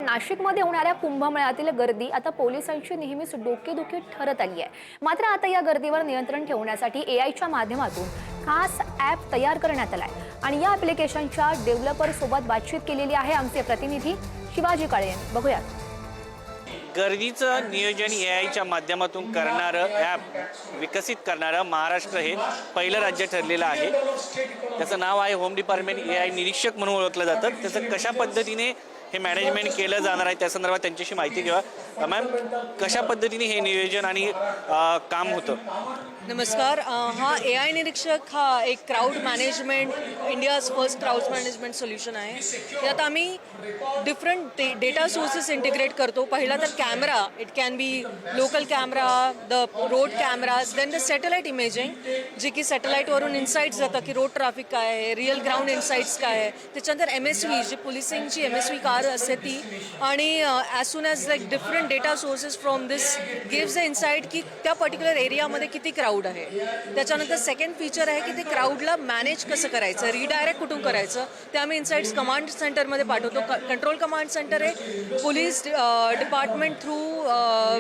नाशिकमध्ये होणाऱ्या कुंभमेळ्यातील गर्दी आता पोलिसांची नेहमीच डोकेदुखी ठरत आली आहे। मात्र आता या गर्दीवर नियंत्रण ठेवण्यासाठी एआयच्या माध्यमातून खास ॲप तयार करण्यात आलाय आणि या ॲप्लिकेशनच्या डेव्हलपर सोबत बातचीत केलेली आहे आमचे प्रतिनिधी शिवाजी काळे। बघूयात। गर्दीचं नियोजन एआयच्या माध्यमातून करणारं ॲप विकसित करणारं महाराष्ट्र हे पहिलं राज्य ठरलेलं आहे। त्याचं नाव आहे होम डिपार्टमेंट एआय निरीक्षक म्हणून ओळखलं जातं। त्याचं कशा पद्धतीने हे मॅनेजमेंट केलं जाणार आहे त्या संदर्भात त्यांच्याशी माहिती घेऊया। मॅम, कशा पद्धतीने हे नियोजन आणि काम होतं? नमस्कार। हा एआय निरीक्षक हा एक crowd management India's first crowd management solution आहे। यात आम्ही डिफरंट डेटा सोर्सेस इंटिग्रेट करतो। पहिला तर camera, it can be local camera, the road cameras, then the satellite imaging, जे की सॅटेलाइटवरून इन्साइट्स जातं की रोड ट्रॅफिक काय आहे, रिअल ग्राउंड इन्साइट्स काय आहे। त्याच्यानंतर MSV, जी पोलिसिंगची MSV कार असते ती, आणि as soon as like different data sources from this gives the insight की त्या पर्टिक्युलर एरियामध्ये किती क्राऊड आहे। त्याच्यानंतर सेकंड फीचर आहे की ते क्राऊडला मॅनेज कसं करायचं, रिडायरेक्ट कुठून करायचं, ते आम्ही इन्साइट्स कमांड सेंटरमध्ये पाठवतो। कंट्रोल कमांड सेंटर आहे पोलीस डिपार्टमेंट थ्रू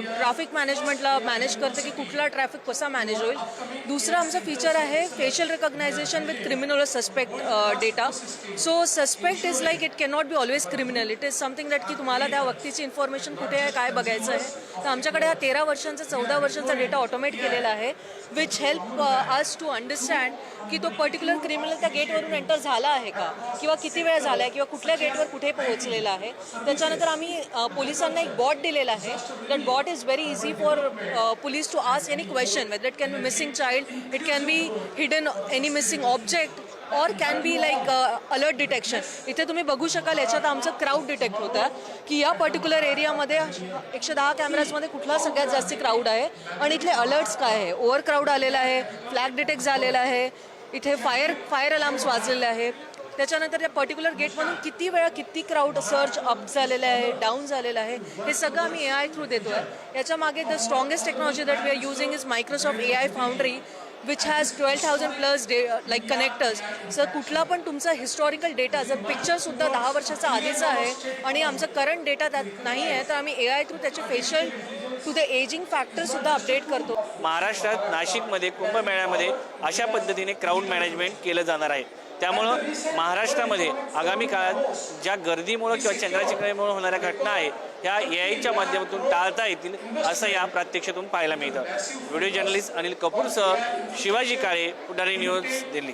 ट्रॅफिक मॅनेजमेंटला मॅनेज करते की कुठला ट्रॅफिक कसा मॅनेज होईल। दुसरं आमचं फीचर आहे facial recognition with criminal suspect data. So suspect is like it can not be always criminal, it is something that की तुम्हाला त्या व्यक्तीची इन्फॉर्मेशन कुठे आहे काय बघायचं आहे। तर आमच्याकडे हा 13 वर्षांचा 14 वर्षांचा डेटा ऑटोमेट केलेला आहे, which help us to understand की तो पर्टिक्युलर क्रिमिनल त्या गेटवरून एंटर झाला आहे का, किंवा किती वेळ झाला आहे, किंवा कुठल्या गेटवर कुठे पोहोचलेला आहे। त्याच्यानंतर आम्ही पोलिसांना एक बॉट दिलेला आहे। That bot is very easy for police to ask any question, whether it can be missing child, it can be hidden any missing object, और can be like alert detection. इथे तुम्ही बघू शकाल याच्यात आमचं क्राऊड डिटेक्ट होतं की या पर्टिक्युलर एरियामध्ये 110 कॅमेराजमध्ये कुठला सगळ्यात जास्त क्राऊड आहे आणि इथले अलर्ट्स काय आहे। ओव्हर क्राऊड आलेला आहे, फ्लॅग डिटेक्ट झालेला आहे, इथे फायर अलार्म्स वाजलेले आहे। त्याच्यानंतर त्या पर्टिक्युलर गेटमधून किती वेळा किती क्राऊड सर्च अप झालेलं आहे, डाऊन झालेलं आहे, हे सगळं आम्ही एआय थ्रू देतो आहे। याच्या मागे the strongest technology that we are using is Microsoft AI Foundry, which has 12,000 plus like connectors. Sir कुठला पण तुमचा हिस्टॉरिकल डेटा, जर पिक्चरसुद्धा 10 वर्षाचा आधीचा आहे आणि आमचा करंट डेटा त्यात नाही आहे, तर आम्ही एआय थ्रू त्याचे फेशियल टू द एजिंग फॅक्टरसुद्धा अपडेट करतो। महाराष्ट्रात नाशिकमध्ये कुंभमेळ्यामध्ये अशा पद्धतीने क्राऊड मॅनेजमेंट केलं जाणार आहे। त्यामुळं महाराष्ट्रामध्ये आगामी काळात ज्या गर्दीमुळं किंवा चंद्रचिकणीमुळे होणाऱ्या घटना आहे ह्या एआयच्या माध्यमातून टाळता येतील असं या प्रात्यक्षिकेतून पाहायला मिळतं। व्हिडिओ जर्नलिस्ट अनिल कपूरसह शिवाजी काळे, पुढारी न्यूज, दिल्ली।